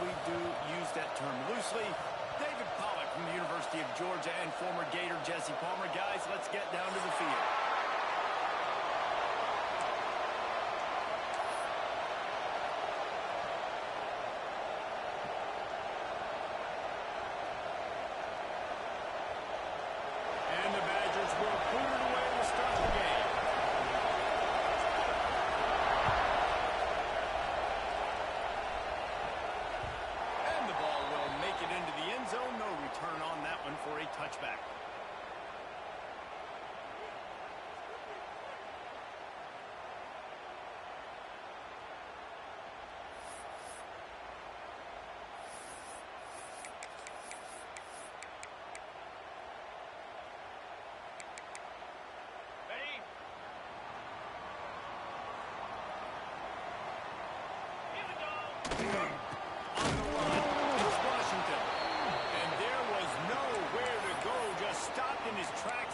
we do use that term loosely. David Pollack from the University of Georgia and former Gator Jesse Palmer. Guys, let's get down to the field. And the Badgers will put it away to start the game. And the ball will make it into the end zone. No return on that one for a touchback.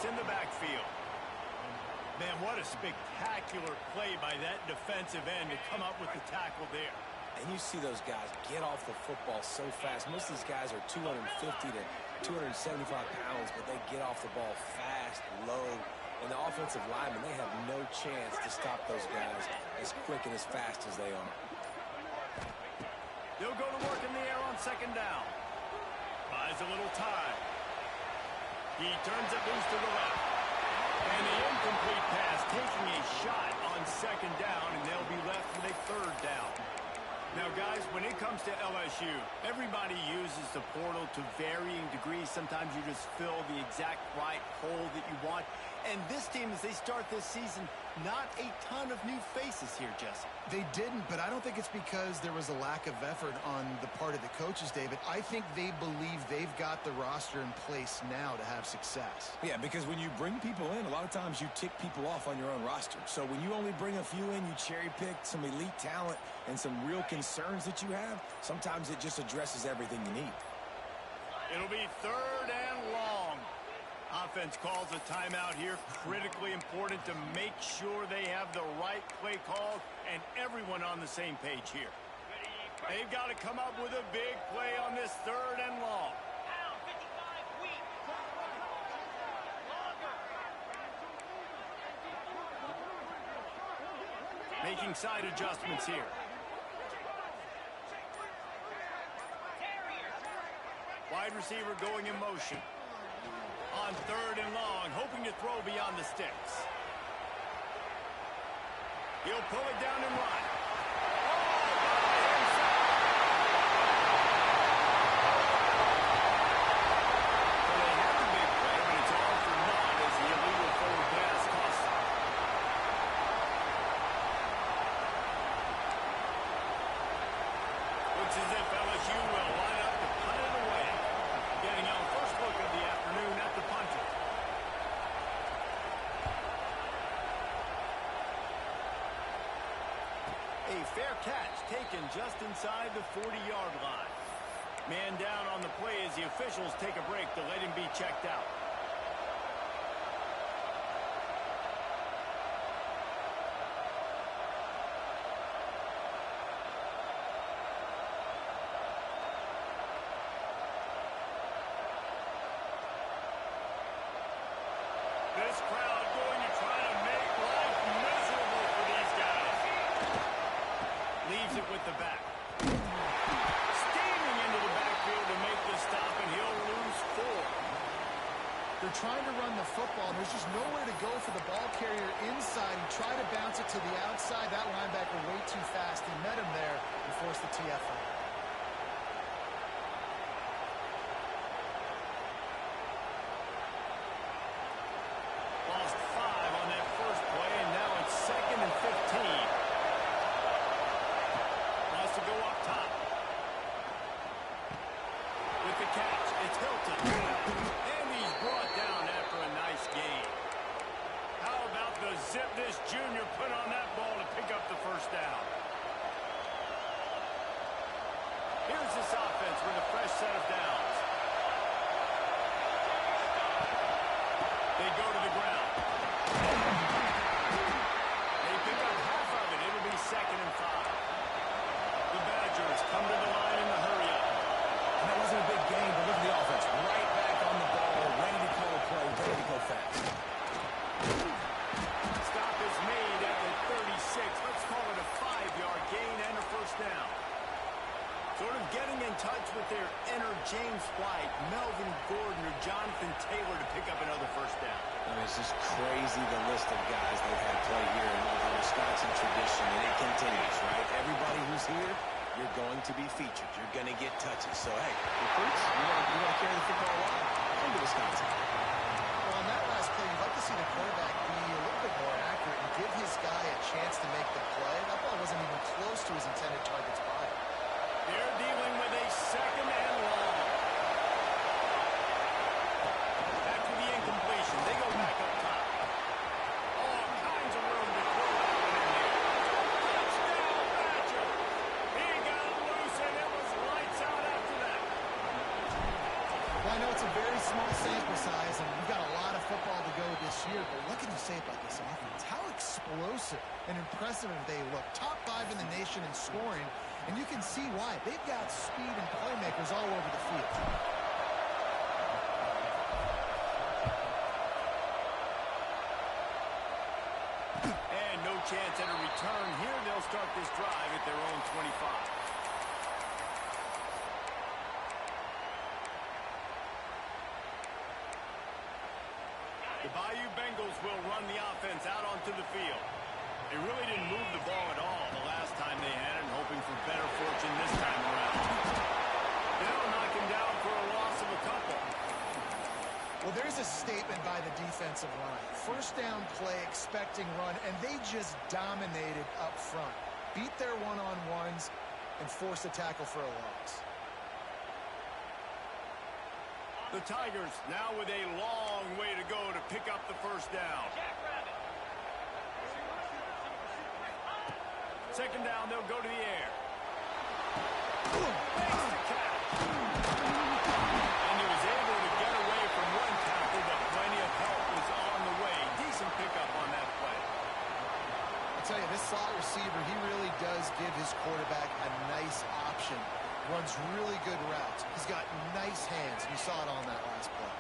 In the backfield. Man, what a spectacular play by that defensive end to come up with the tackle there. And you see those guys get off the football so fast. Most of these guys are 250 to 275 pounds, but they get off the ball fast, low. And the offensive linemen, they have no chance to stop those guys as quick and as fast as they are. They'll go to work in the air on second down. Buys a little time. He turns it loose to the left. And the incomplete pass taking a shot on second down, and they'll be left with a third down. Now, guys, when it comes to LSU, everybody uses the portal to varying degrees. Sometimes you just fill the exact right hole that you want. And this team, as they start this season, not a ton of new faces here, Jesse. They didn't, but I don't think it's because there was a lack of effort on the part of the coaches, David. I think they believe they've got the roster in place now to have success. Yeah, because when you bring people in, a lot of times you tick people off on your own roster. So when you only bring a few in, you cherry-pick some elite talent and some real concerns that you have, sometimes it just addresses everything you need. It'll be third and long. Offense calls a timeout here. Critically important to make sure they have the right play call and everyone on the same page here. They've got to come up with a big play on this third and long. Making side adjustments here. Wide receiver going in motion. On third and long, hoping to throw beyond the sticks. He'll pull it down and run. So they have a big play, but it's all for naught as the illegal forward pass costs them. Looks as if LSU will line up to punt it away. Getting our first look of the afternoon at the punter. A fair catch taken just inside the 40-yard line. Man down on the play as the officials take a break to let him be checked out. This crowd going to try to make life miserable for these guys. Leaves it with the back. Steaming into the backfield to make the stop, and he'll lose 4. They're trying to run the football, and there's just nowhere to go for the ball carrier inside. He tried to bounce it to the outside. That linebacker way too fast. He met him there and forced the TFL. Lost 5 on that first play, and now it's 2nd and 15. Wants to go up top. With the catch, it's Hilton. And he's brought down after a nice gain. How about the zip this junior put on that ball to pick up the first down? Here's this offense with a fresh set of downs. They go to the ground. They pick up half of it. It'll be 2nd and 5. The Badgers come to the line in the hurry. Sort of getting in touch with their inner James White, Melvin Gordon, or Jonathan Taylor to pick up another first down. I mean, it's just crazy the list of guys they've had play here in the Wisconsin tradition, and it continues, right? Everybody who's here, you're going to be featured. You're going to get touches. So, hey, recruits, you want to carry the football along? Come to Wisconsin. Well, on that last play, you'd like to see the quarterback be a little bit more accurate and give his guy a chance to make the play. That ball wasn't even close to his intended target's body. They're dealing with a second and long. After the incompletion, they go back up top. All kinds of room to throw that one in there. Touchdown, Badger. He got it loose, and it was lights out after that. Well, I know it's a very small sample size, and we've got a lot of football to go this year, but what can you say about this offense? How explosive and impressive they look. Top 5 in the nation in scoring, and you can see why. They've got speed and playmakers all over the field. And no chance at a return here. They'll start this drive at their own 25. The Bayou Bengals will run the offense out onto the field. They really didn't move the ball at all the last time they had it, hoping for better fortune this time around. They'll knock him down for a loss of a couple. Well, there's a statement by the defensive line. First down play, expecting run, and they just dominated up front. Beat their one-on-ones and forced a tackle for a loss. The Tigers now with a long way to go to pick up the first down. Second down, they'll go to the air. Makes the catch. And he was able to get away from one tackle, but plenty of help was on the way. Decent pickup on that play. I'll tell you, this slot receiver, he really does give his quarterback a nice option. Runs really good routes. He's got nice hands. You saw it on that last play.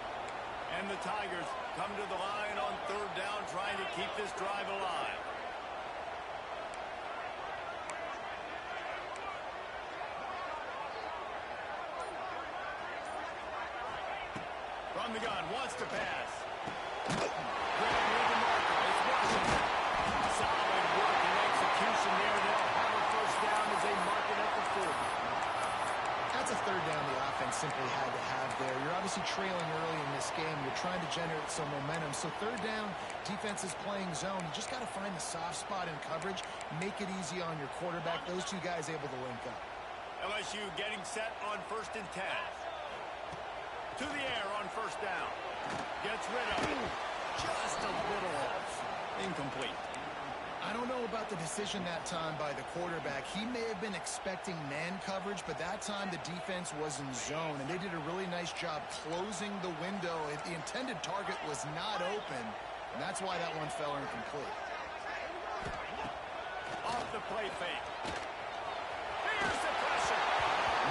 And the Tigers come to the line on third down, trying to keep this drive alive. From the gun, wants to pass. Grab near the marker. It's Washington. Solid work and execution there. They'll have a first down as they mark it at the 40. That's a third down the offense simply had to have there. You're obviously trailing early in this game. You're trying to generate some momentum. So third down, defense is playing zone. You just got to find the soft spot in coverage, make it easy on your quarterback. Those two guys able to link up. LSU getting set on 1st and 10. To the air on first down. Gets rid of it. Just a little off. Incomplete. I don't know about the decision that time by the quarterback. He may have been expecting man coverage, but that time the defense was in zone, and they did a really nice job closing the window. The intended target was not open, and that's why that one fell incomplete. Off the play fake. Here's the pressure.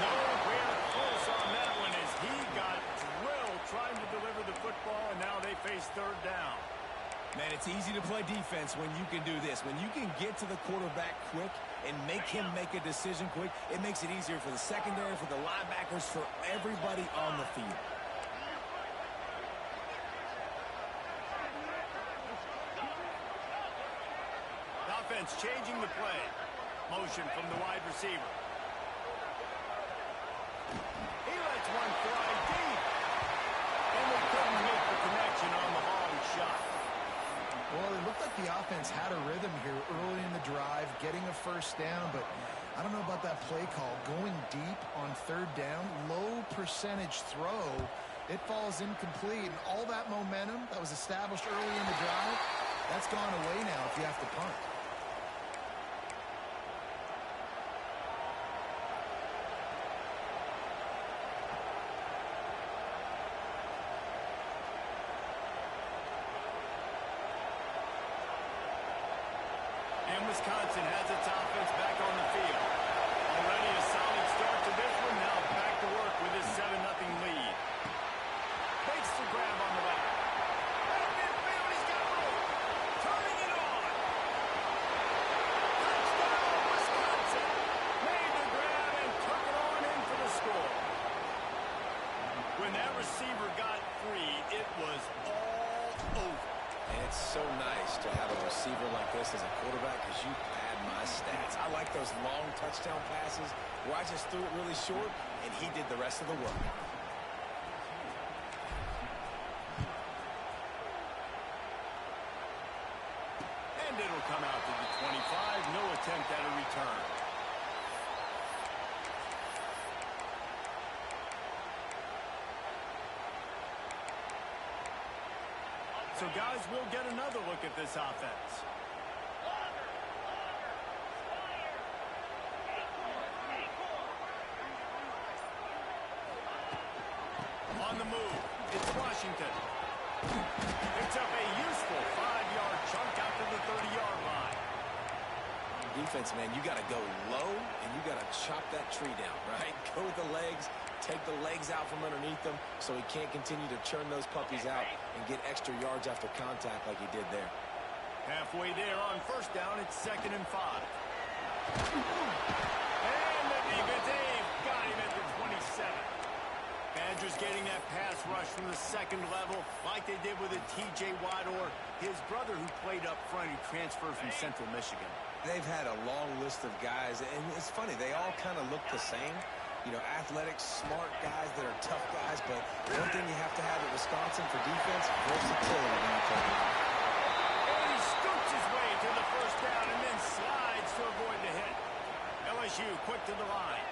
Nowhere close on that one as he got drilled trying to deliver the football, and now they face third down. Man, it's easy to play defense when you can do this. When you can get to the quarterback quick and make him make a decision quick, it makes it easier for the secondary, for the linebackers, for everybody on the field. Offense changing the play. Motion from the wide receiver. He lets one fly deep. And they couldn't make the connection on the long shot. Well, it looked like the offense had a rhythm here early in the drive, getting a first down, but I don't know about that play call. Going deep on third down, low percentage throw, it falls incomplete. And all that momentum that was established early in the drive, that's gone away now if you have to punt. And Wisconsin has its offense back on the field. Already a solid start to this one. Now back to work with this 7-0 lead. Fakes the grab on the back. Back midfield, he's got room. Turning it on. receiver got free, it was all over. And it's so nice to have a receiver like this as a quarterback because you pad my stats. I like those long touchdown passes where I just threw it really short and he did the rest of the work. And it'll come out to the 25. No attempt at a return. So, guys, we'll get another look at this offense. On the move, it's Washington. Picks up a useful 5-yard chunk out to the 30-yard line. Defense, man, you got to go low and you got to chop that tree down, right? Go with the legs, take the legs out from underneath them so he can't continue to churn those puppies out and get extra yards after contact like he did there. Halfway there on first down, it's 2nd and 5. And the defense, they've got him at the 27. Badgers getting that pass rush from the second level like they did with a T.J. Watt or his brother who played up front who transferred from Central Michigan. They've had a long list of guys, and it's funny, they all kind of look the same. You know, athletic, smart guys that are tough guys, but one thing you have to have at Wisconsin for defense, versatility when you play. And he scoots his way to the first down and then slides to avoid the hit. LSU quick to the line.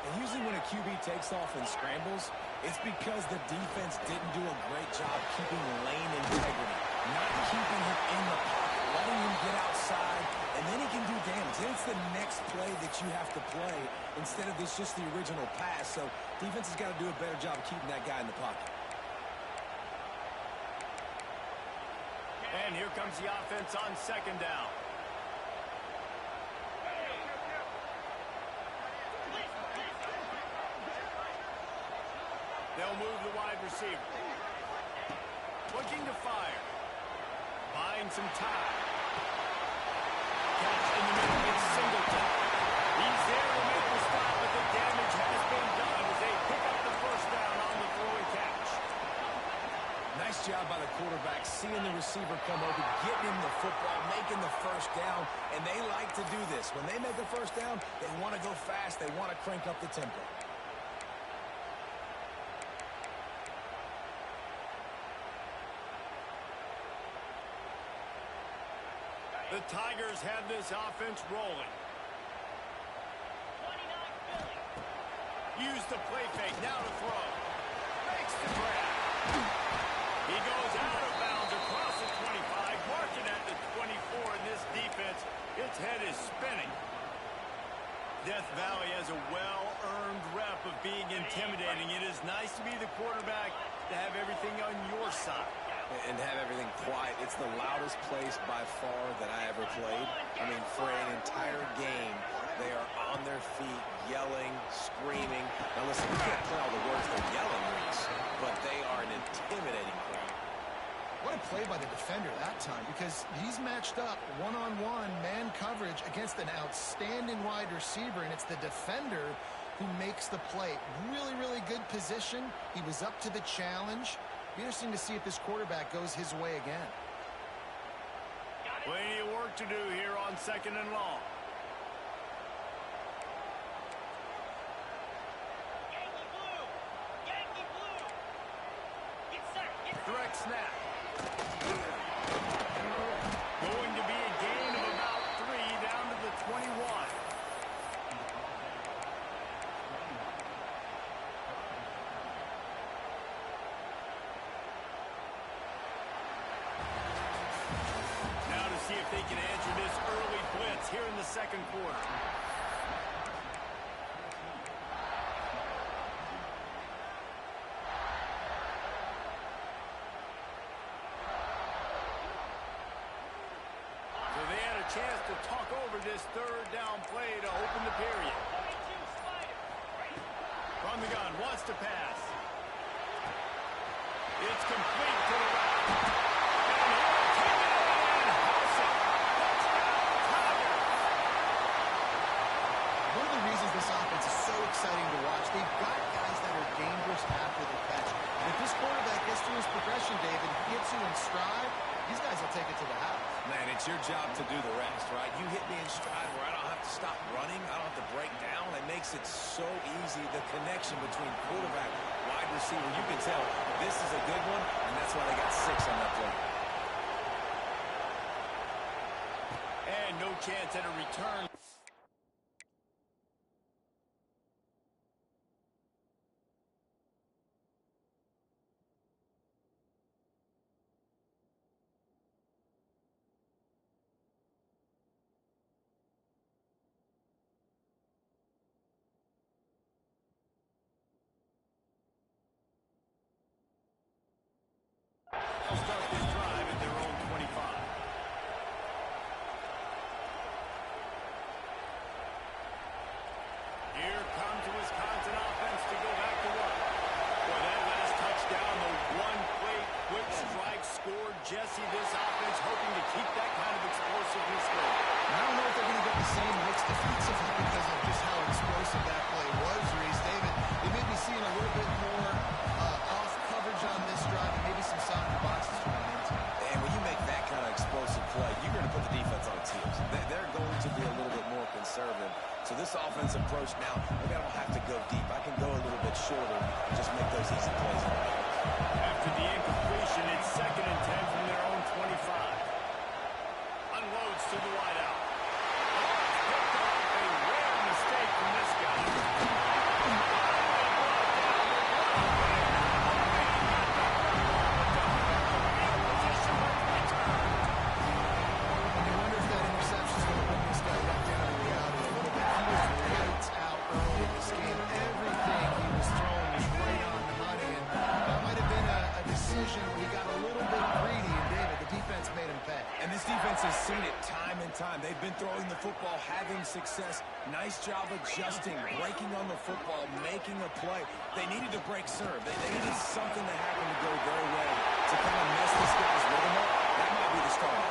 And usually when a QB takes off and scrambles, it's because the defense didn't do a great job keeping lane integrity, not keeping him in the pocket, letting him get outside, and then he can do damage. Then it's the next play that you have to play instead of this just the original pass. So defense has got to do a better job keeping that guy in the pocket. And here comes the offense on 2nd down. They'll move the wide receiver. Looking to fire. Buying some time. Catch in the middle. It's Singleton. He's there to make the stop, but the damage has been done as they pick up the first down on the throw and catch. Nice job by the quarterback, seeing the receiver come open, getting him the football, making the first down, and they like to do this. When they make a first down, they want to go fast. They want to crank up the tempo. The Tigers have this offense rolling. Use the play fake, now to throw. Makes the grab. He goes out of bounds across the 25, marking at the 24 in this defense. Its head is spinning. Death Valley has a well-earned rep of being intimidating. It is nice to be the quarterback, to have everything on your side. And have everything quiet. It's the loudest place by far that I ever played. I mean, for an entire game, they are on their feet, yelling, screaming. Now listen, you can't play all the words they're yelling, Reese, but they are an intimidating crowd. What a play by the defender that time, because he's matched up one-on-one man coverage against an outstanding wide receiver, and it's the defender who makes the play. Really, really good position. He was up to the challenge. Interesting to see if this quarterback goes his way again. Plenty of work to do here on 2nd and long. Direct snap. Going to be a gain of about 3 down to the 21. See if they can answer this early blitz here in the second quarter. So they had a chance to talk over this third down play to open the period. From the gun, wants to pass. It's complete to the right. This offense is so exciting to watch. They've got guys that are dangerous after the catch. job to do the rest, right? You hit me in stride where I don't have to stop running. I don't have to break down. It makes it so easy. The connection between quarterback, wide receiver, you can tell this is a good one, and that's why they got 6 on that play. And no chance at a return. They'll start this drive at their own 25. Here comes the Wisconsin offense to go back to work. Boy, that last touchdown, the one-play quick strike scored. Jesse, this offense hoping to keep that kind of explosiveness going. I don't know if they're going to get the same looks defensively because of just how explosive that play was, Reese. David, they may be seeing a little bit more off coverage on this drive and maybe some softer boxes to run into. And when you make that kind of explosive play, you're going to put the defense on its heels. They're going to be a little bit more conservative. So this offensive approach now, maybe I don't have to go deep. I can go a little bit shorter and just make those easy plays. After the incompletion, it's 2nd and 10 from their own 25. Unloads to the wideout. Picked off a rare mistake from this guy. And you wonder if that interception is going to bring this guy back down to reality a little bit. He was lights out early in this game. Everything he was throwing was right on the money. And that might have been a decision where he got a little bit greedy. And David, the defense made him pay. And this defense has seen it time and time. They've been throwing the football, having success. Nice job adjusting, breaking on the football, making a play. They needed to break serve. They needed something to happen to go their way to kind of mess this guy's rhythm up. That might be the start.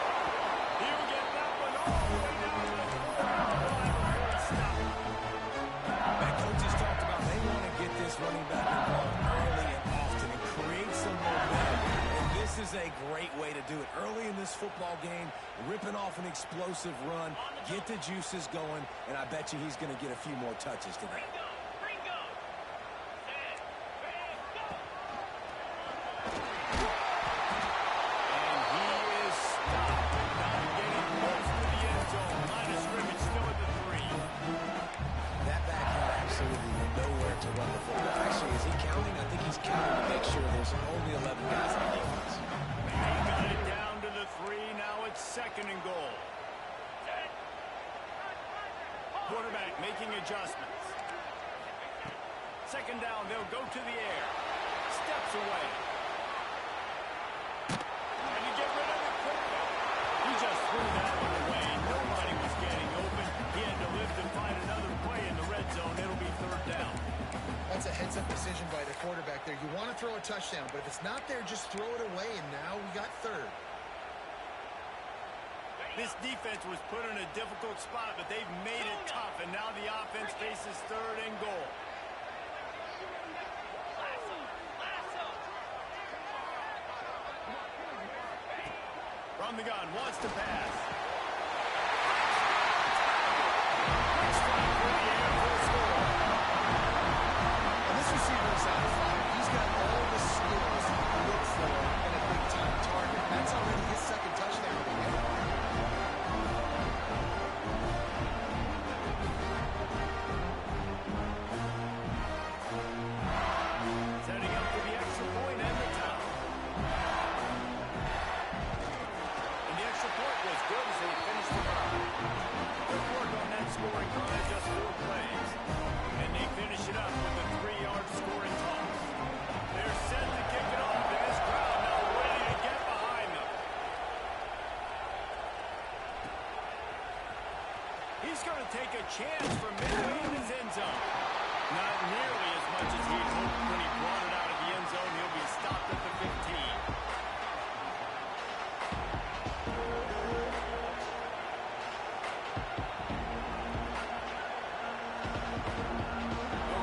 He'll get that one all the way down to the 4. Stop. And coaches talked about they want to get this running back involved early and often and create some momentum. And this is a great way to do it. Early in this football game, ripping off an explosive run, get the juices going, and I bet you he's going to get a few more touches today. And he is stopped, not getting close to the end zone. Line of scrimmage still at the 3. That back had absolutely nowhere to run the football. Actually, is he counting? I think he's counting to make sure there's only 11 guys on defense. He got it down to the 3. Now it's 2nd and goal. Quarterback making adjustments. 2nd down, they'll go to the air. Steps away. And to get rid of it quickly. He just threw that one away. Nobody was getting open. He had to live to find another play in the red zone. It'll be 3rd down. That's a heads-up decision by the quarterback there. You want to throw a touchdown, but if it's not there, just throw it away, and now we got 3rd. This defense was put in a difficult spot, but they've made it tough, and now the offense faces 3rd and goal. From the gun, wants to pass. Strike for the air for a score. And this receiver is on fire. He's got all the skills to look for in a big-time target. That's already his 2nd touchdown. Setting up for the extra point and the time. And the extra point was good as they finished the drive. Good work on that scoring drive, just 4 plays. And they finish it up with a 3-yard scoring toss. They're set to kick it off, and this crowd now ready to get behind them. He's going to take a chance from midway in his end zone. Not nearly as much as he hoped when he brought it out of the end zone. He'll be stopped at the 15.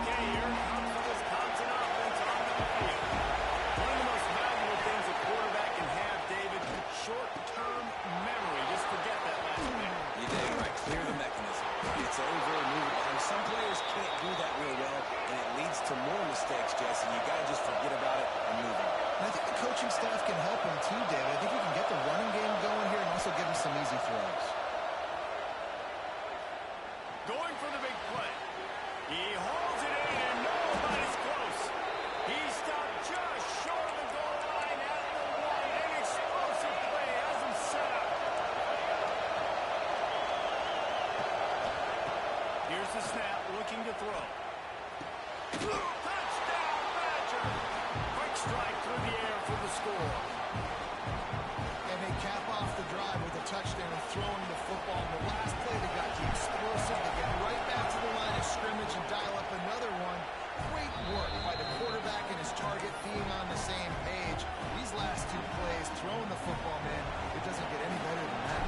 Okay, here comes the Wisconsin offense onto the field. One of the most valuable things a quarterback can have, David, short-term memory. Just forget that mistakes, Jesse. You got to just forget about it and move on. And I think the coaching staff can help him too, David. I think he can get the running game going here and also give him some easy throws. Going for the big play. He hauls it in, and nobody's close. He stopped just short of the goal line at the one. An explosive play has him set up. Here's the snap, looking to throw. Touchdown, Badger! Quick strike through the air for the score. And they cap off the drive with a touchdown and throwing the football. In the last play, they got the explosive. They get right back to the line of scrimmage and dial up another one. Great work by the quarterback and his target being on the same page. These last two plays, throwing the football, man, it doesn't get any better than that.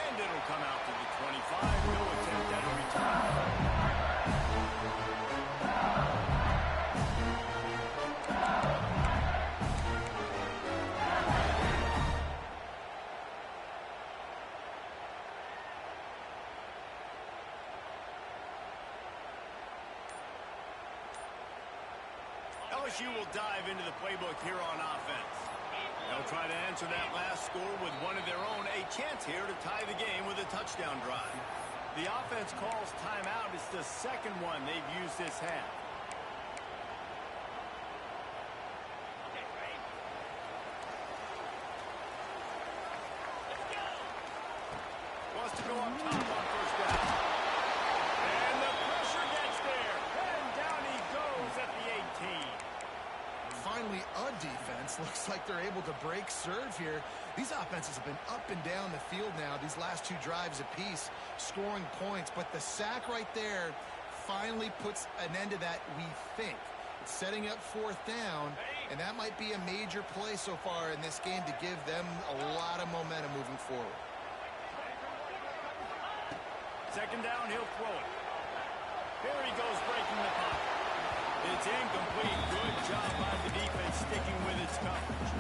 And it'll come out to the 25. No attempt at a return. LSU will dive into the playbook here on offense. They'll try to answer that last score with one of their own. A chance here to tie the game with a touchdown drive. The offense calls timeout. It's the second one they've used this half. Wants to go up top on first down. And the pressure gets there. And down he goes at the 18. Finally, a defense. Looks like they're able to break serve here. These offenses have been up and down the field now, these last two drives apiece, scoring points. But the sack right there finally puts an end to that, we think. It's setting up fourth down, and that might be a major play so far in this game to give them a lot of momentum moving forward. Second down, he'll throw it. Here he goes, breaking the pocket. It's incomplete. Good job by the defense sticking with its coverage.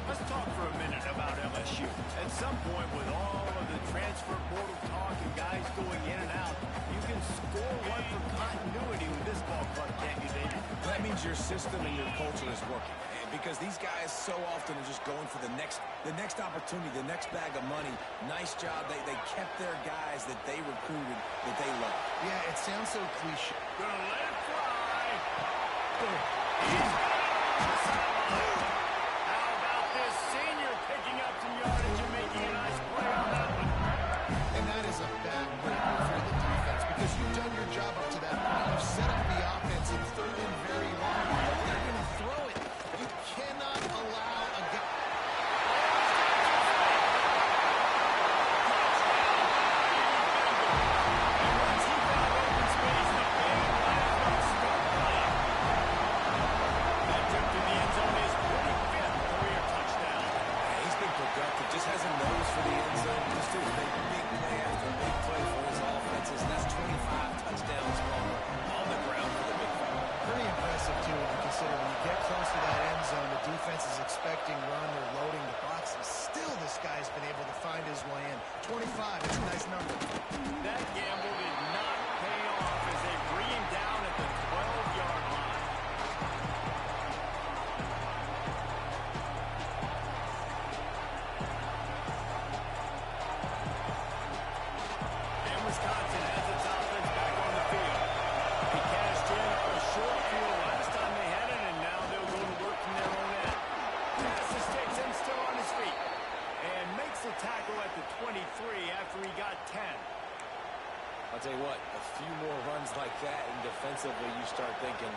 Let's talk for a minute about LSU. At some point, with all of the transfer portal talk and guys going in and out, you can score one for continuity with this ball club, can't you, David? That means your system and your culture is working. And because these guys so often are just going for the next opportunity, the next bag of money. Nice job. They kept their guys that they recruited, that they love. Yeah, it sounds so cliche. Gonna let it fly. How about this senior picking up some yardage and making a nice play on that one? And that is a bad break for the defense because you've done your job up to that point. You've set up the offense in third and very long. You know they're going to throw it. You cannot allow a guy. Just has a nose for the end zone. Just doing big play after big play for his offenses. And that's 25 touchdowns on the ground for the big fella. Pretty impressive, too, when you consider when you get close to that end zone, the defense is expecting run or loading the box. And still, this guy's been able to find his way in. 25, it's a nice number. That gamble did not pay off as they bring him down at the 12-yard line. Wisconsin has its offense back on the field. They cashed in on a short field last time they had it, and now they'll go to work from their own end. Passes sticks in, still on his feet. And makes the tackle at the 23 after he got 10. I'll tell you what, a few more runs like that, and defensively you start thinking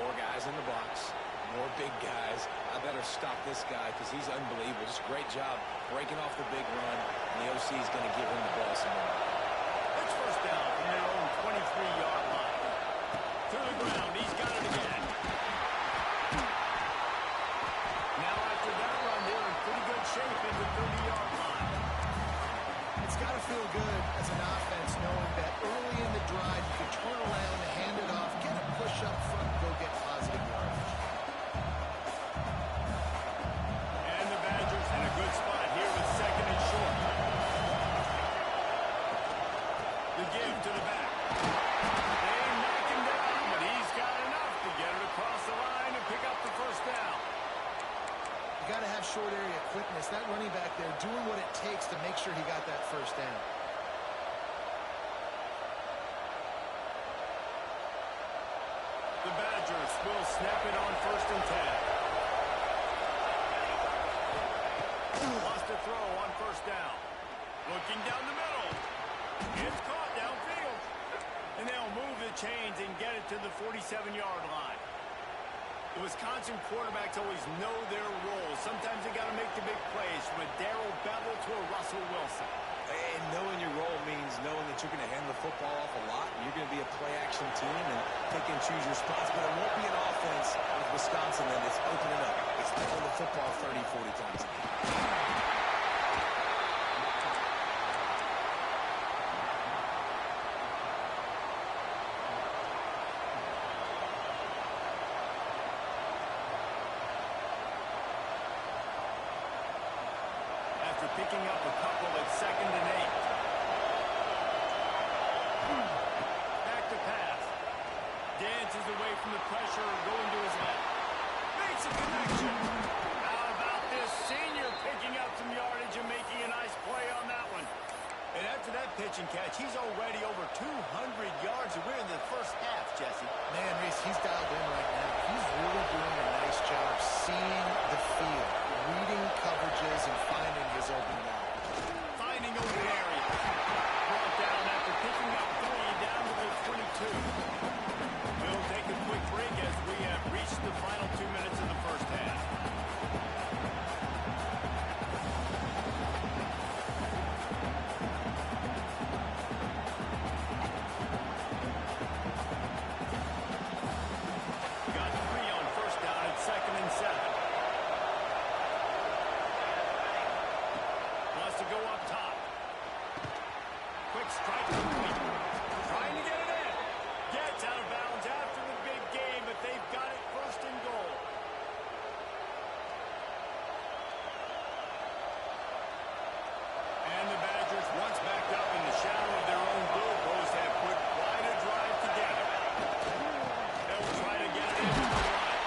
more guys in the box, more big guys. I better stop this guy because he's unbelievable. Just great job breaking off the big run, and the OC is going to give him the ball some more. It's first down from their own 23-yard line. To the ground, he's got it again. Now after that run, they're in pretty good shape at the 30-yard line. It's got to feel good as an offense knowing that early in the drive you can turn around, hand it off, get a push up front, go get positive yardage. And the Badgers in a good spot here with second and short. Move to the back. They knock him down, but he's got enough to get it across the line and pick up the first down. You got to have short area quickness. That running back there doing what it takes to make sure he got that first down. The Badgers will snap it on 1st and 10. Lost a throw on 1st down. Looking down the middle. It's caught downfield. And they'll move the chains and get it to the 47-yard line. The Wisconsin quarterbacks always know their role. Sometimes they got to make the big plays, from a Darrell Bevel to a Russell Wilson. And knowing your role means knowing that you're going to hand the football off a lot. You're going to be a play-action team and pick and choose your spots. But it won't be an offense with Wisconsin that is opening up. It's throwing the football 30, 40 times a game. Picking up a couple at 2nd and 8. Back to pass. Dances away from the pressure, going to his left. Makes a connection. How about this senior picking up some yardage and making a nice play on that one? And after that pitch and catch, he's already over 200 yards. We're in the first half, Jesse. Man, Reese, he's dialed in right now. He's really doing a nice job seeing the field, reading coverages, and finding his open guy. Finding open area. Brought down after picking up 3 down to the 22. We'll take a quick break as we have reached the final 2 minutes of the first half. Got 3 on 1st down at 2nd and 7. Wants to go up top. Quick strike complete. Trying to get it in. Gets out of bounds after the big game, but they've got it 1st and goal. And the Badgers, once backed up in the shadow of their own goalpost, have put quite a drive together. They'll try to get it into the line.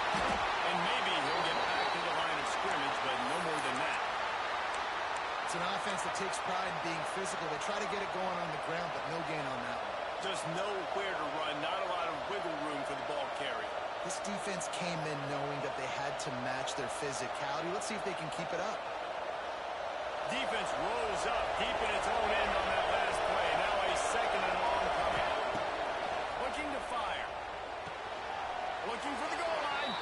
And maybe he'll get back to the line of scrimmage, but no more than that. It's an offense that takes pride in being physical. They try to get it going on the ground, but no gain on that one. Just nowhere to run, not a lot of wiggle room for the ball carry. This defense came in knowing that they had to match their physicality. Let's see if they can keep it up. Defense rolls up deep in its own end on that last play. Now a 2nd and long coming. Looking to fire. Looking for the goal line.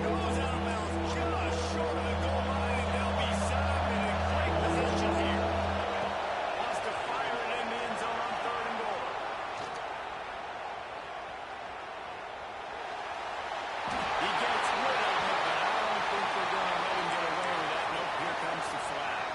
Goes out of bounds just short of the goal line, and they'll be set up in a great position here. Wants to fire it in the end zone on 3rd and goal. He gets rid of it, but I don't think they're going to let him get away with that. Nope, here comes the flag.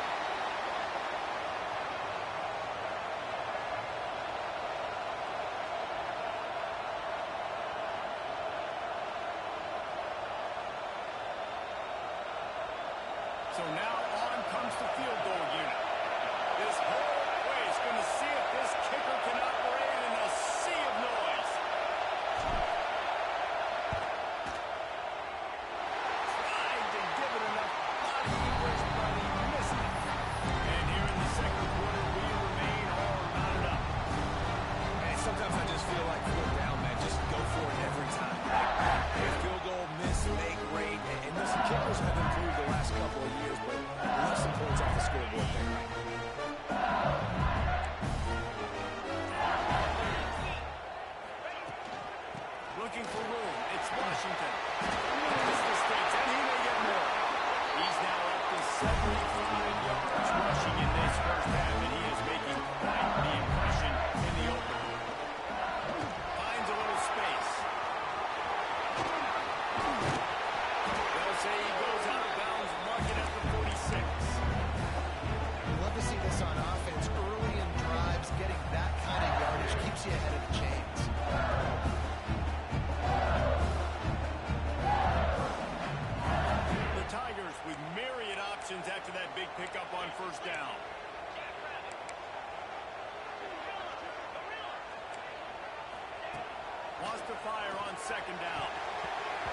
to fire on second down.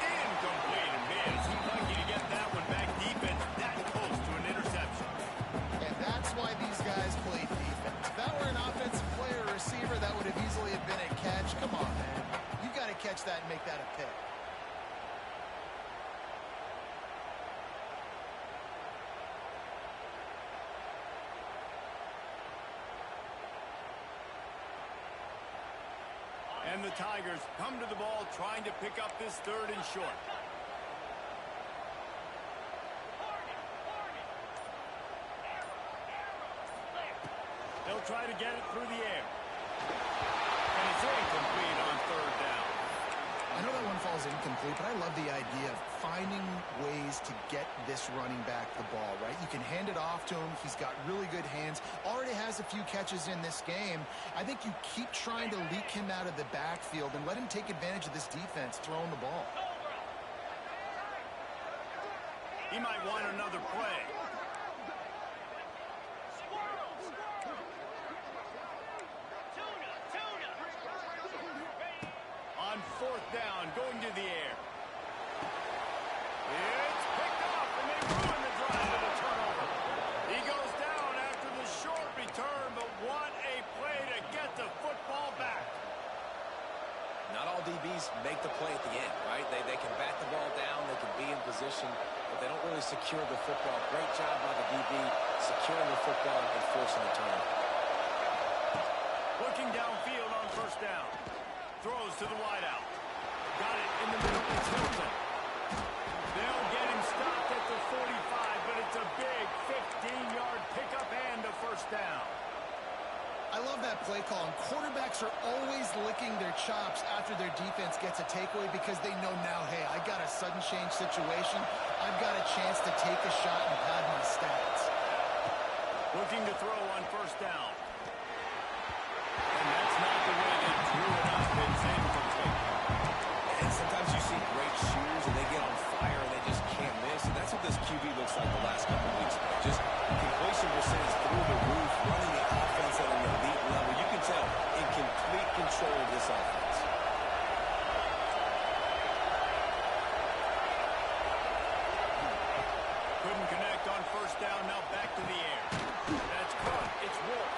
Incomplete. And man, is he lucky to get that one back. Defense that close to an interception. And that's why these guys play defense. If that were an offensive player or receiver, that would have easily have been a catch. Come on, man. You got to catch that and make that a pick. And the Tigers come to the ball trying to pick up this third and short. They'll try to get it through the air. And it's incomplete on third down. I know that one falls incomplete, but I love the idea of finding ways to get this running back the ball, right? You can hand it off to him. He's got really good hands. Already has a few catches in this game. I think you keep trying to leak him out of the backfield and let him take advantage of this defense throwing the ball. He might want another play. On fourth down, going to the air. It's picked off, and they ruin the drive with a turnover. He goes down after the short return, but what a play to get the football back. Not all DBs make the play at the end, right? They can bat the ball down, they can be in position, but they don't really secure the football. Great job by the DB securing the football and forcing the turnover. Looking downfield on first down. Throws to the wideout. Got it in the middle. It's Hilton. They'll get him stopped at the 45, but it's a big 15-yard pickup and a first down. I love that play call, and quarterbacks are always licking their chops after their defense gets a takeaway because they know now, hey, I got a sudden change situation. I've got a chance to take a shot and pad my stats. Looking to throw on first down. And that's not the way they drew it up. It's incomplete. And sometimes you see great shooters and they get on fire and they just can't miss. And that's what this QB looks like the last couple of weeks. Just completion percentage through the roof, running the offense at an elite level. You can tell in complete control of this offense. Couldn't connect on first down. Now back to the air. That's caught. It's Wolf.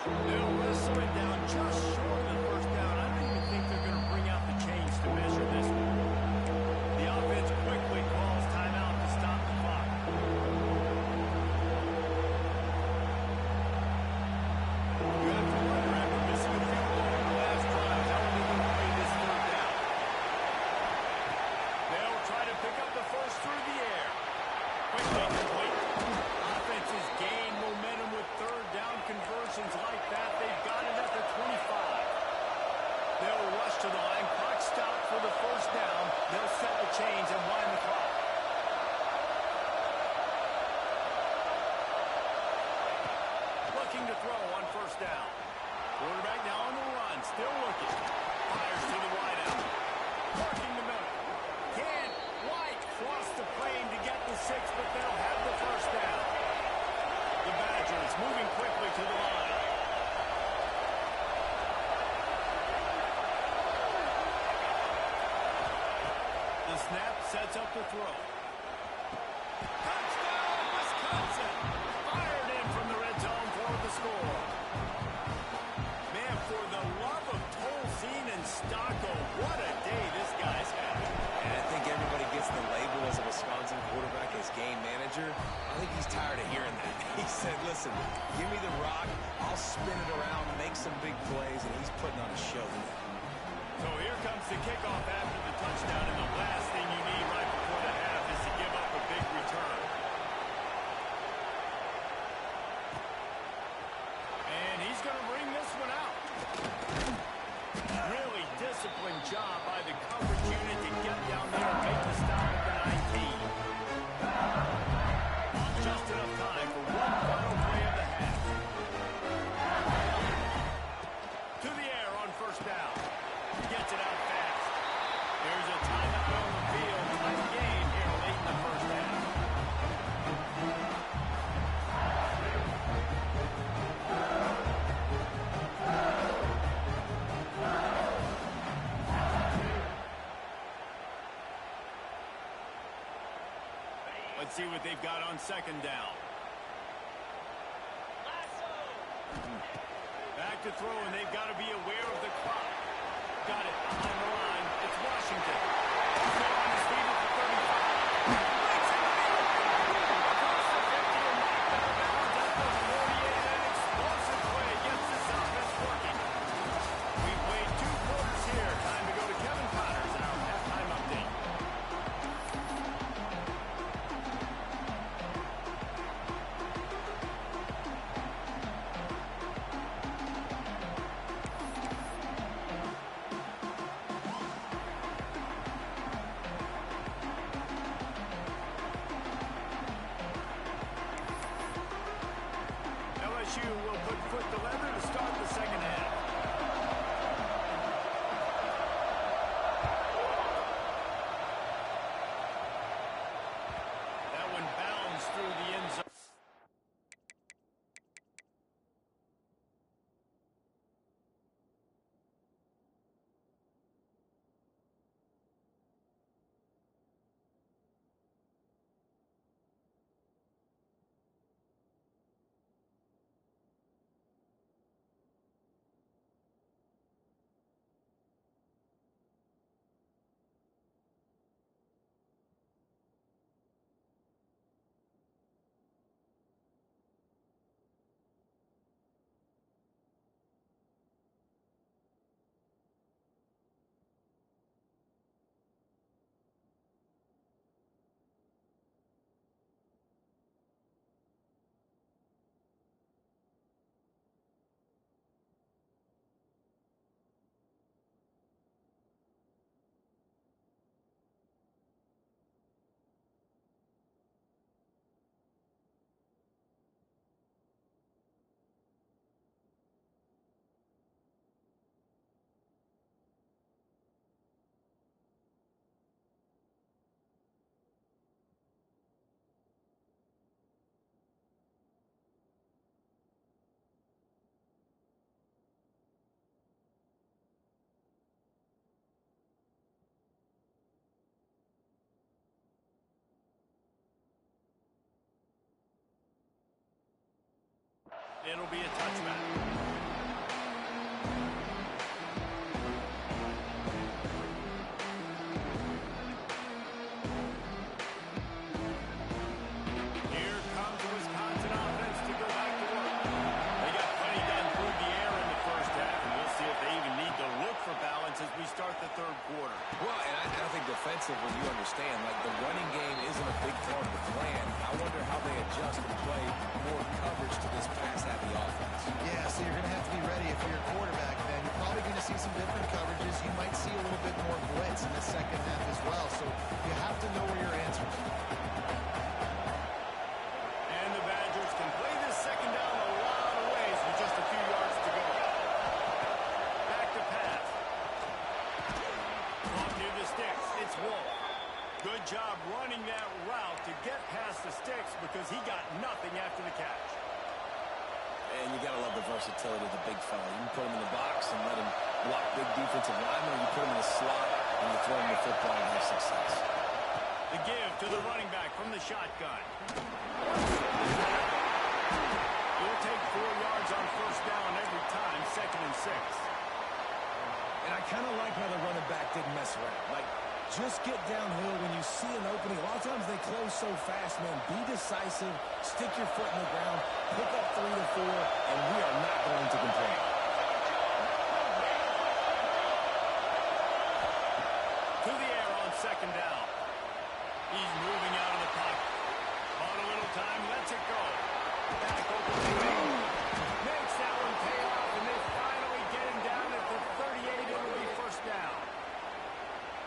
They'll wrestle it down just short of the first down. I don't even think they're going to bring out the chains to measure this one. The offense quickly calls timeout to stop the clock. You have to wonder, after missing a field goal in the last drive, how are they going to play this third down? They'll try to pick up the first through the air. Quickly complete. Offenses gain momentum with third down conversions like that. They've got it at the 25. They'll rush to the line. Clock stop for the first down. They'll set the chains and wind the clock. Looking to throw on first down. Quarterback now on the run. Still looking. Fires to the wideout. Parking the middle. Can't quite cross the plane to get the 6, but they'll have the first down. The Badgers moving quickly to the line. The snap sets up the throw. Touchdown, Wisconsin! Fired in from the red zone for the score. Man, for the love of Tolzien and Stocco, what a day this guy's had. And I think everybody gets the label as a Wisconsin quarterback as game manager. I think he's tired of hearing that. He said, listen, give me the rock, I'll spin it around, make some big plays, and he's putting on a show. So here comes the kickoff after the touchdown, and the last thing you need right before the half is to give up a big return. And he's going to bring this one out. Really disciplined job by the coverage unit to get down there and make the stop at the 19. Just enough time for one final play of the half. To the air on first down. Gets it out fast. There's a timeout on the field. Tight game here late in the first half. see what they've got on second down. Back to throw, and they've got to be aware of the clock. Got it behind the line. It's Washington. He's now on his feet at the 35. Breaks it across the 50 and knocked out of bounds at the 48. An explosive play gets this offense working. We've played 2 quarters here. Time to go to Kevin Connors and our halftime update. LSU will put foot to leather to start the second half. That one bounds through the end zone. It'll be a touchback. Here comes the Wisconsin offense to go back to work. They got plenty done through the air in the first half, and we'll see if they even need to look for balance as we start the third quarter. Well, and I think defensively, you understand, like the running game isn't a big part of the plan. I wonder how they adjust and play more coverage to this pass-happy offense. Yeah, so you're going to have to be ready if you're a quarterback, then. You're probably going to see some different coverages. You might see a little bit more blitz in the second half as well, so you have to know where your answers are. And the Badgers can play this second down a lot of ways with just a few yards to go. Back to pass. Off near the sticks. It's Wolf. Good job running that route to get past the sticks because he got nothing after the catch. And you got to love the versatility of the big fella. You can put him in the box and let him block big defensive linemen, or you put him in the slot and you throw him the football and have success. The give to the running back from the shotgun. He'll take 4 yards on first down every time, 2nd and 6. And I kind of like how the running back didn't mess around. Like, just get downhill when you see an opening. A lot of times they close so fast, man. Be decisive, stick your foot in the ground, pick up 3 to 4, and we are not going to complain. To the air on second down. He's moving out of the pocket. On a little time, lets it go. Back over to him. Makes that one pay off, and they finally get him down at the 38. It'll be first down.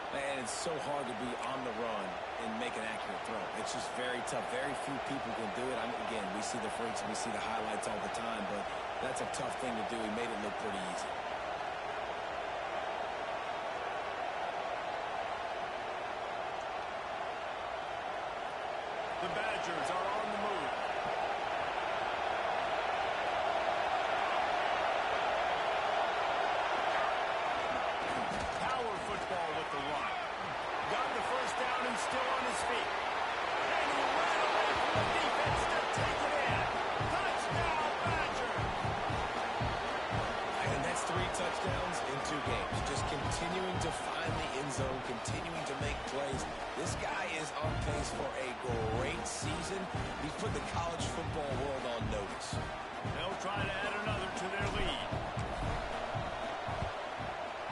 Man, it's so hard to be on the run and make an accurate throw. It's just very tough. Very few people can do it. Again, we see the freaks and we see the highlights all the time, but that's a tough thing to do. He made it look pretty easy. The Badgers are on the move. Power football with the run. Got the first down and still on his feet. And he ran season, he's put the college football world on notice. They'll try to add another to their lead.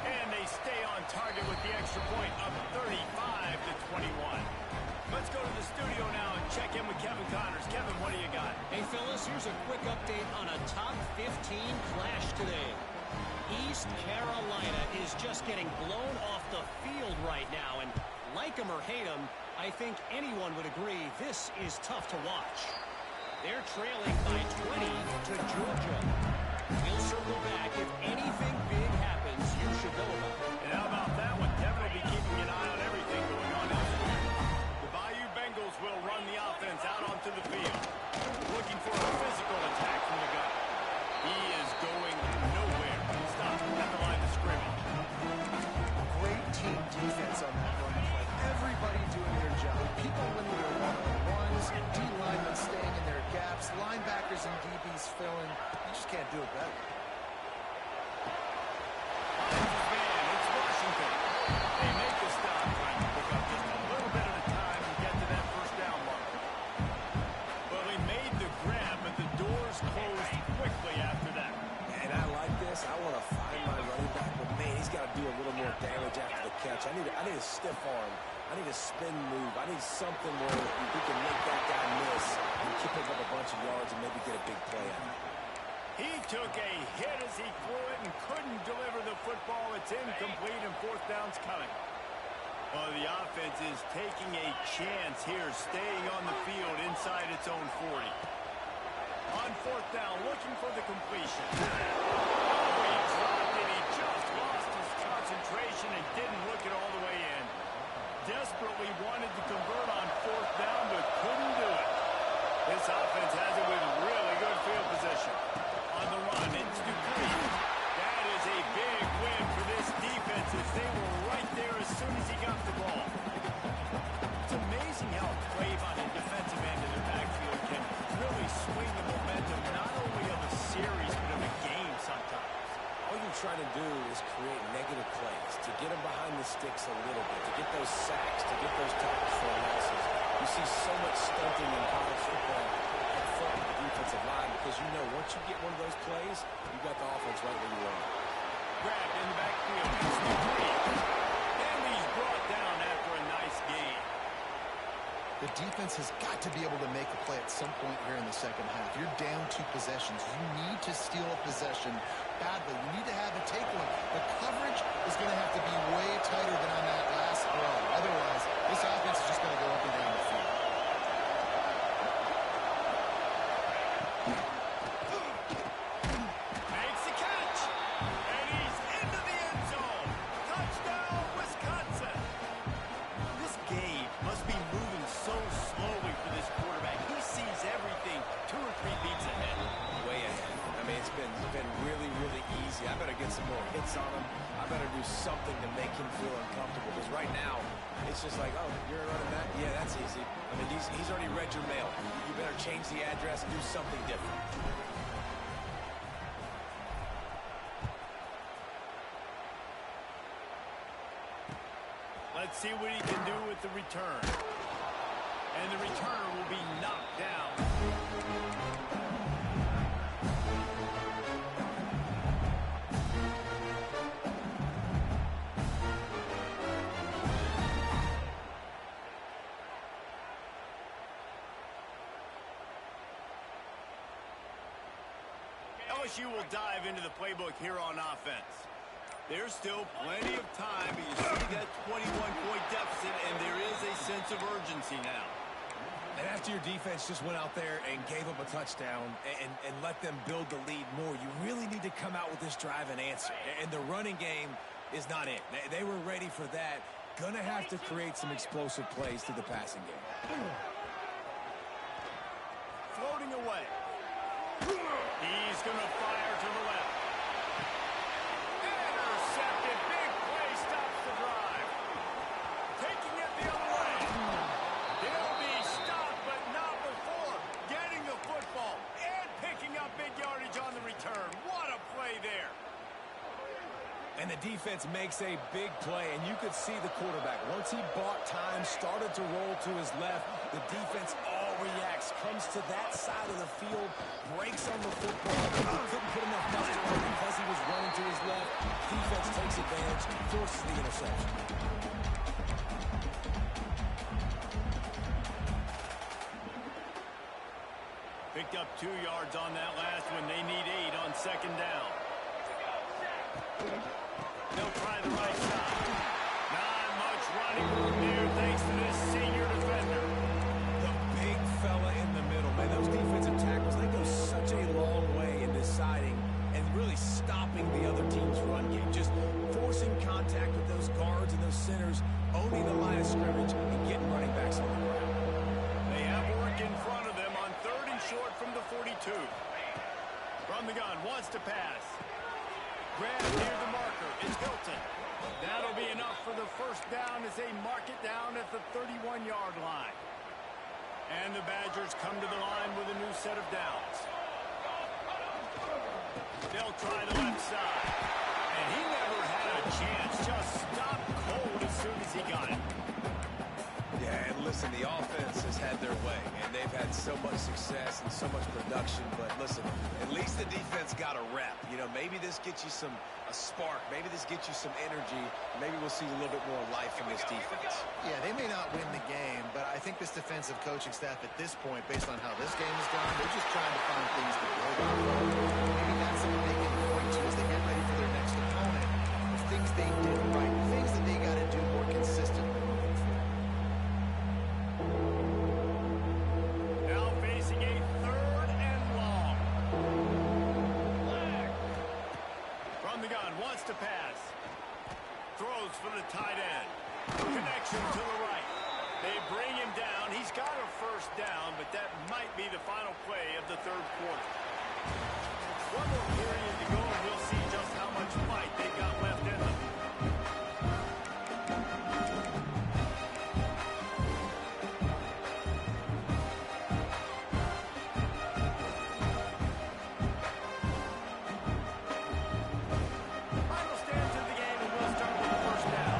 And they stay on target with the extra point up 35-21. Let's go to the studio now and check in with Kevin Connors. Kevin, what do you got? Hey, fellas, here's a quick update on a top 15 clash today. East Carolina is just getting blown off the field right now, and like them or hate them, I think anyone would agree this is tough to watch. They're trailing by 20 to Georgia. We'll circle back. If anything big happens, you should know about it. And how about that one? Kevin will be keeping an eye on everything going on elsewhere. The Bayou Bengals will run the offense out onto the field, looking for a physical attack from the gun. He is going nowhere. Stop at the line of scrimmage. Great team defense on that run play. Everybody doing their job. People winning their one-on-ones, D-linemen staying in their gaps, linebackers and DBs filling. You just can't do it better. It's Washington. They make the stop, trying to pick up just a little bit at a time and get to that first down mark. Well, they made the grab, but the doors closed quickly after that. And I like this. I want to find my running back, but man, he's got to do a little more damage after the catch. I need a stiff arm. I need a spin move. I need something where we can make that guy miss and pick up a bunch of yards and maybe get a big play out of it. He took a hit as he threw it and couldn't deliver the football. It's incomplete and fourth down's coming. Well, the offense is taking a chance here, staying on the field inside its own 40. On fourth down, looking for the completion. Oh, he dropped it. He just lost his concentration and didn't look it all the way in. Desperately wanted to convert on fourth down, but couldn't do it. This offense has it with really good field position. On the run, it's Dupree. That is a big win for this defense as they were right there as soon as he got the ball. It's amazing how a play on a defensive end of the backfield can really swing the momentum not only of a series but of a game sometimes. All you're trying to do is create negative plays, to get them behind the sticks a little bit, to get those sacks, to get those tackles for losses. You see so much stunting in college football up front with the defensive line because you know once you get one of those plays, you got the offense right where you want it. Grabbed in the backfield. And he's brought down after a nice gain. The defense has got to be able to make a play at some point here in the second half. You're down 2 possessions. You need to steal a possession badly. You need to have a takeaway. The coverage is going to have to be way tighter than on that last throw. Otherwise, this offense is just going to go up and down the field. Makes the catch. And he's into the end zone. Touchdown, Wisconsin. This game must be moving so slowly for this quarterback. He sees everything 2 or 3 beats ahead. Way ahead. I mean, it's been really, really easy. I better get some more hits on him. I better do something to make him feel uncomfortable because right now, it's just like, oh, you're running that? Yeah, that's easy. I mean, he's already read your mail. You better change the address and do something different. Let's see what he can do with the return. And the returner will be knocked down. LSU will dive into the playbook here on offense. There's still plenty of time, but you see that 21-point deficit, and there is a sense of urgency now. And after your defense just went out there and gave up a touchdown and let them build the lead more, you really need to come out with this drive and answer. And the running game is not it. They were ready for that. Gonna have to create some explosive plays through the passing game. Floating away. He's going to fire to the left. Intercepted. Big play stops the drive. Taking it the other way. He'll be stopped, but not before getting the football and picking up big yardage on the return. What a play there. And the defense makes a big play, and you could see the quarterback. Once he bought time, started to roll to his left, the defense all overreacts, comes to that side of the field, breaks on the football. He couldn't put enough muscle on it because he was running to his left. Defense takes advantage, forces the interception. Picked up 2 yards on that last one. They need 8 on second down. They'll try the right side. Not much running room there thanks to this senior defender. The big fella in the middle. Man, those defensive tackles, they go such a long way in deciding and really stopping the other team's run game. Just forcing contact with those guards and those centers, owning the line of scrimmage, and getting running backs on the ground. They have work in front of them on 3rd and short from the 42. From the gun, wants to pass. Grab near the marker is Hilton. That'll be enough for the first down as they mark it down at the 31-yard line. And the Badgers come to the line with a new set of downs. They'll try the left side. And he never had a chance. Just stopped cold as soon as he got it. Yeah, and listen, the offense has had their way, and they've had so much success and so much production. But listen, at least the defense got a rep. You know, maybe this gets you a spark. Maybe this gets you some energy. Maybe we'll see a little bit more life in this defense. Yeah, they may not win the game, but I think this defensive coaching staff at this point, based on how this game has gone, they're just trying to find things to build on. Maybe that's something they can point to as they get ready for their next opponent. The things they did right, things that they got to do more consistently moving forward. Now facing a 3rd and long. From the gun, wants to pass. Throws for the tight end. Connection to the right. They bring him down. He's got a first down, but that might be the final play of the 3rd quarter. One more period to go, and we'll see just how much fight they've got left in them. Final stands in the game, and we'll start with the first down.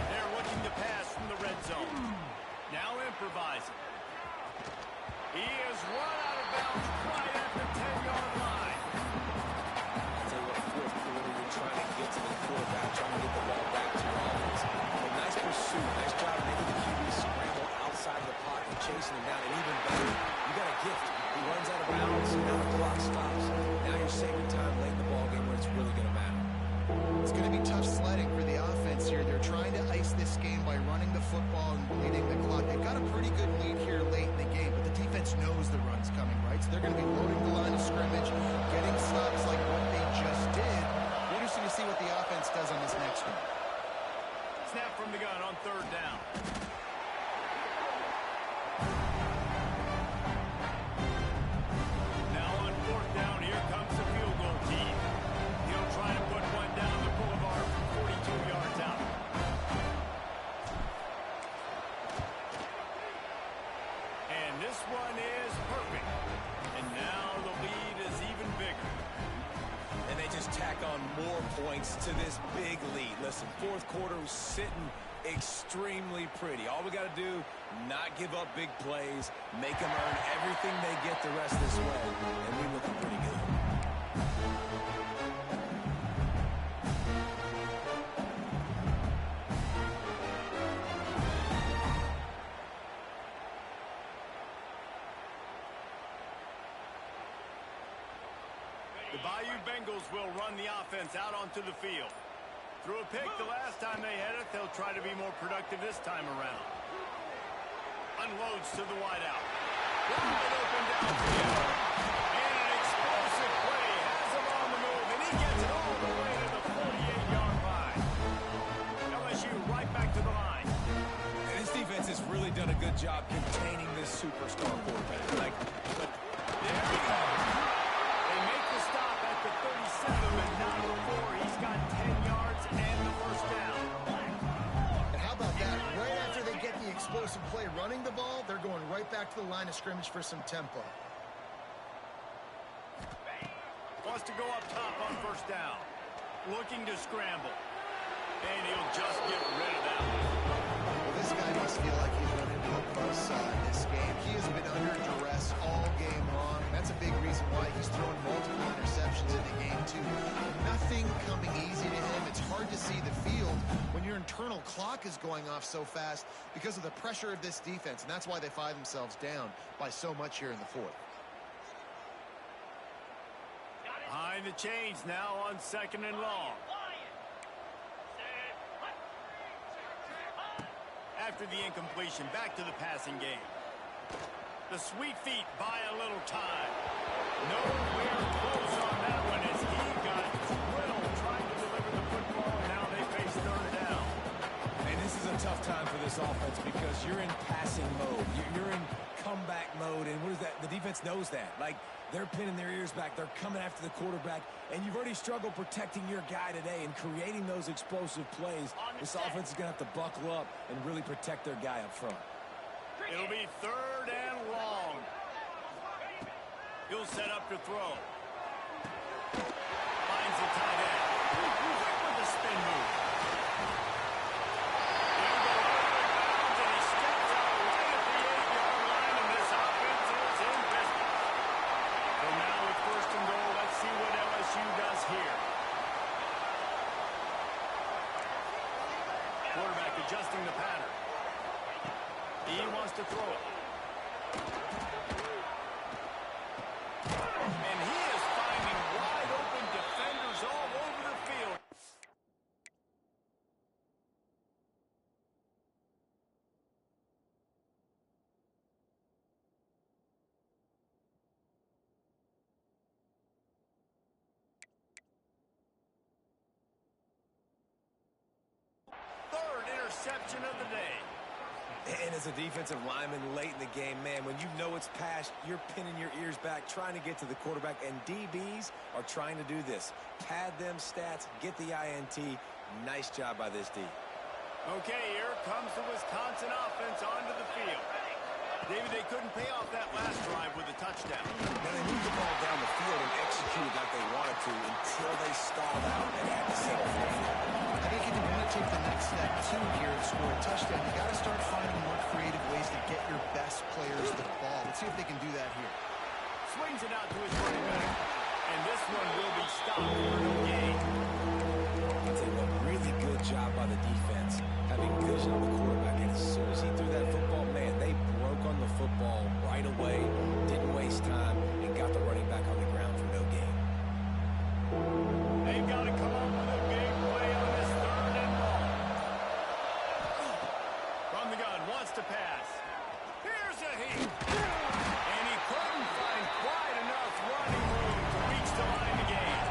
They're looking to pass from the red zone. Now improvising. He is run out of bounds right at the 10-yard line. I'll tell you what, 4th quarter, you're trying to get to the quarterback, trying to get the ball back to your offense. But nice pursuit, nice job making the QB scramble outside the pocket, chasing him down, and even better, you got a gift. He runs out of bounds, and now the clock stops. Now you're saving time late in the ballgame when it's really going to matter. It's going to be tough sledding for the offense here. They're trying to ice this game by running the football and bleeding the clock. They've got a pretty good lead here late in the game, but the defense knows the run's coming, right? So they're going to be loading the line of scrimmage, getting stops like what they just did. Interesting to see what the offense does on this next one. Snap from the gun on 3rd down. Now on 4th down, here comes the field goal team. He'll try to put one down the boulevard from 42 yards out. And this one is perfect. And now the lead is even bigger. And they just tack on more points to this big lead. Listen, 4th quarter was sitting extremely pretty. All we got to do, not give up big plays, make them earn everything they get the rest of this way, and we looking pretty good. The Bayou Bengals will run the offense out onto the field. Threw a pick the last time they had it. They'll try to be more productive this time around. Unloads to the wideout. Wide open downfield. And an explosive play has him on the move, and he gets it all the way to the 48-yard line. LSU right back to the line. And this defense has really done a good job containing this superstar quarterback. There he goes. They make the stop at the 37, but not before he's got 10 yards and the first down. And how about that? Right after they get the explosive play running the ball, they're going right back to the line of scrimmage for some tempo. Wants to go up top on first down. Looking to scramble. And he'll just get rid of that one. Well, this guy must must feel like he's running into a buzzsaw in this game. He has been under duress all game long, and that's a big reason why he's throwing multiple interceptions in the game, too. Nothing coming easy to him. It's hard to see the field when your internal clock is going off so fast because of the pressure of this defense, and that's why they find themselves down by so much here in the fourth. Behind the chains now on 2nd and long. After the incompletion, back to the passing game. The sweet feet buy a little time. Nowhere close on that one as he got drilled trying to deliver the football, and now they face 3rd down. And this is a tough time for this offense because you're in passing mode. You're in comeback mode, and what is that? The defense knows that. Like, they're pinning their ears back. They're coming after the quarterback, and you've already struggled protecting your guy today and creating those explosive plays. This offense is going to have to buckle up and really protect their guy up front. It'll be 3rd and long. He'll set up to throw. Finds the tight end. Quick with the spin move. And he steps out right at the 8-yard line, and this offense is in business. So now with 1st and goal, let's see what LSU does here. Quarterback adjusting the pattern. He wants to throw it. And he is finding wide open defenders all over the field. Third interception of the day. And as a defensive lineman late in the game, man, when you know it's past, you're pinning your ears back, trying to get to the quarterback, and DBs are trying to do this. Pad them stats, get the INT. Nice job by this D. Okay, here comes the Wisconsin offense onto the field. David, they couldn't pay off that last drive with a touchdown. Now they moved the ball down the field and executed like they wanted to until they stalled out and had to settle for the field. I think if you want to take the next step, too, here and score a touchdown, you got to start finding more creative ways to get your best players the ball. Let's see if they can do that here. Swings it out to his running back. And this one will be stopped for no gain. I'll tell you what, really good job by the defense, having vision on the quarterback. And as soon as he threw that football, man, they broke on the football right away, didn't waste time, and got the running back on the ground for no gain. They've got to come up with a big play on this 3rd and long. From the gun, wants to pass. Here's a heat. And he couldn't find quite enough running room to reach the line to gain.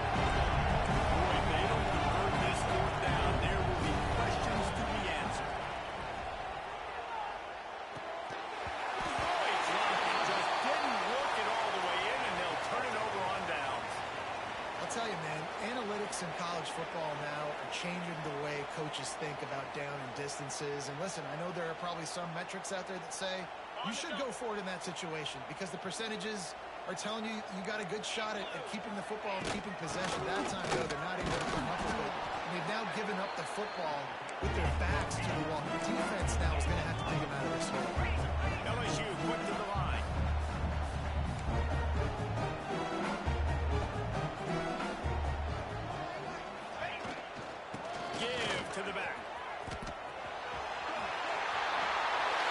If they don't convert this 4th down, there will be questions to be answered. Boy, dropped it. Just didn't work it all the way in, and they'll turn it over on downs. I'll tell you, man, analytics in college football now are changing the way coaches think about down and distances. And listen, I know there are probably some metrics out there that say you should go for it in that situation because the percentages are telling you you got a good shot at keeping the football and keeping possession. That time, though, they're not able to come up with it. And they've now given up the football with their backs to the wall. The defense now is going to have to dig them out of this hole. LSU quick to the line. Give to the back.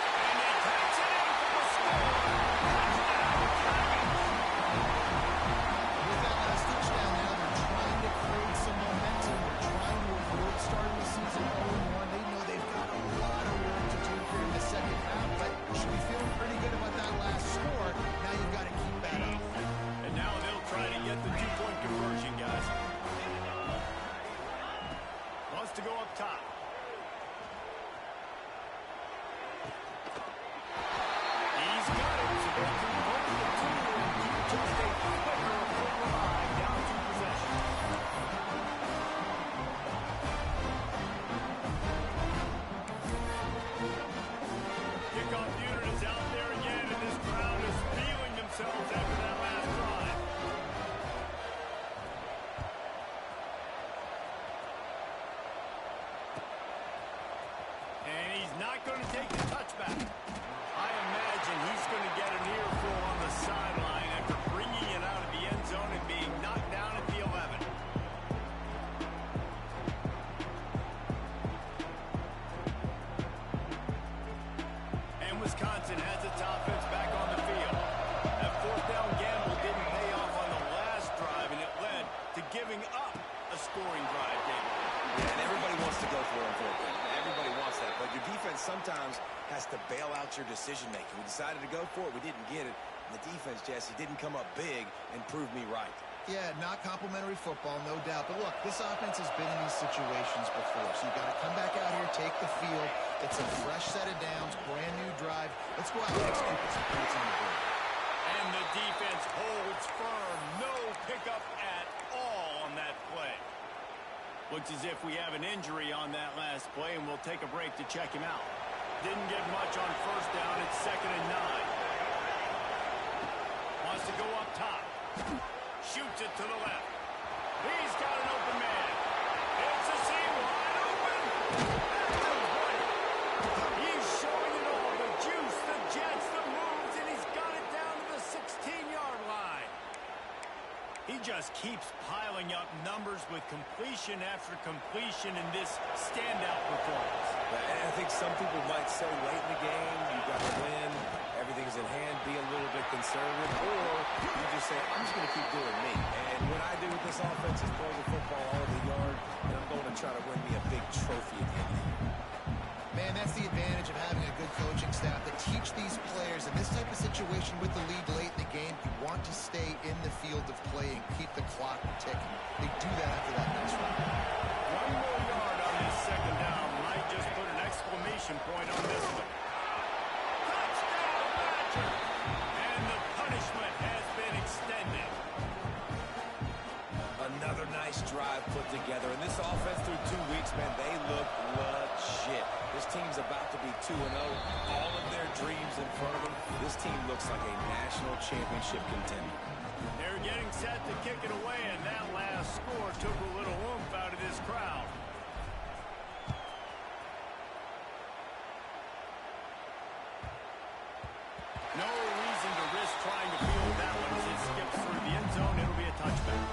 And they catch it in for the score. With that last touchdown now, they're trying to create some momentum. They're trying to avoid starting the season 0-1. They know they've got a lot of work to do here in the 2nd half, but should be feeling pretty good about that last has to bail out your decision-making. We decided to go for it. We didn't get it. And the defense, Jesse, didn't come up big and prove me right. Yeah, not complimentary football, no doubt. But look, this offense has been in these situations before. So you got to come back out here, take the field. It's a fresh set of downs, brand new drive. Let's go out and execute some points on the board. And the defense holds firm. No pickup at all on that play. Looks as if we have an injury on that last play, and we'll take a break to check him out. Didn't get much on first down. It's 2nd and 9. Wants to go up top. Shoots it to the left. He's got an open man. It's a seam wide open. He's showing it all. The juice, the jets, the moves, and he's got it down to the 16-yard line. He just keeps piling up numbers with completion after completion in this standout performance. I think some people might say late in the game, you've got to win, everything's in hand, be a little bit conservative, or you just say, I'm just going to keep doing me. And what I do with this offense is throw the football all over the yard, and I'm going to try to win me a big trophy at the end of the year. Man, that's the advantage of having a good coaching staff that teach these players in this type of situation with the lead late in the game. You want to stay in the field of play and keep the clock ticking. They do that after that next run. 1 more yard on this 2nd down. Might just put an exclamation point on this one. Touchdown, Badger! And the punishment has been extended. Another nice drive put together. And this offense through 2 weeks, man, they look legit. This team's about to be 2-0. All of their dreams in front of them. This team looks like a national championship contender. They're getting set to kick it away, and that last score took a little oomph out of this crowd. No reason to risk trying to field that one as it skips through the end zone. It'll be a touchback.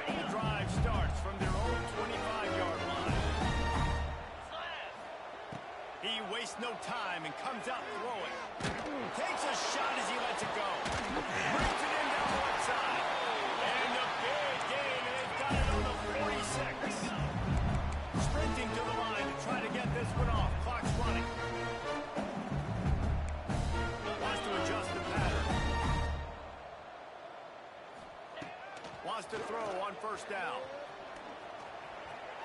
The drive starts from their own 25-yard line. He wastes no time and comes out throwing. Takes a shot as he lets it go. Brings it in down the left side. And a big gain, and they've got it on the 46. Sprinting to the line to try to get this one off. Clock's running. Wants to adjust the pattern. Wants to throw on first down.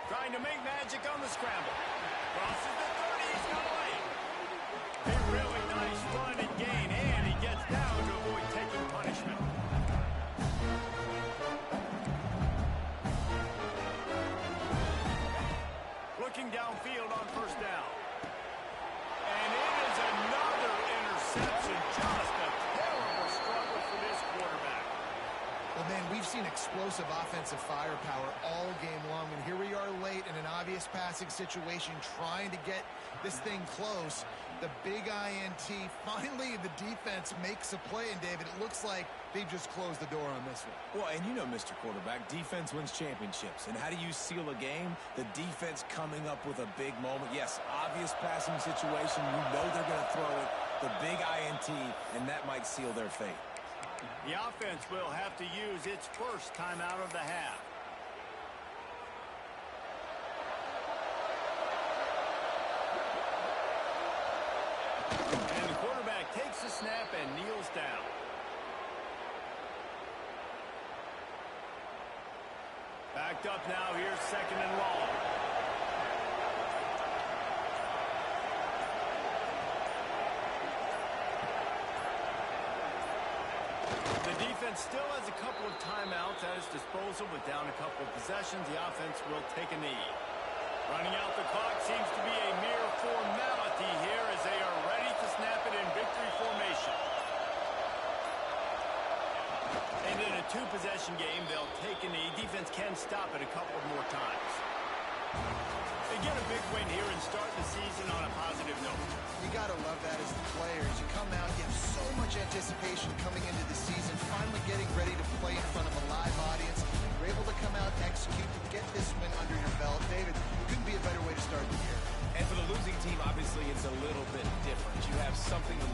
Trying to make magic on the scramble. Crosses the 30. He's got away. A really nice run and gain, and he gets down to avoid taking punishment. Looking downfield on first down. And it is another interception. Just a terrible struggle for this quarterback. Well, man, we've seen explosive offensive firepower all game long, and here we are late in an obvious passing situation trying to get this thing close. The big INT, finally the defense makes a play, and David, it looks like they've just closed the door on this one. Well, and you know, Mr. Quarterback, defense wins championships. And how do you seal a game? The defense coming up with a big moment. Yes, obvious passing situation. You know they're going to throw it. The big INT, and that might seal their fate. The offense will have to use its first timeout of the half. And the quarterback takes the snap and kneels down. Backed up now, here's 2nd and long. The defense still has a couple of timeouts at its disposal, but down a couple of possessions, the offense will take a knee. Running out the clock seems to be a mere formality here as they are ready to snap it in victory formation. And in a two-possession game, they'll take a knee. Defense can stop it a couple more times. They get a big win here and start the season on a positive note. You got to love that as the players. You come out, you have so much anticipation coming into the season, finally getting ready to play in front of a live audience. You're able to come out and execute the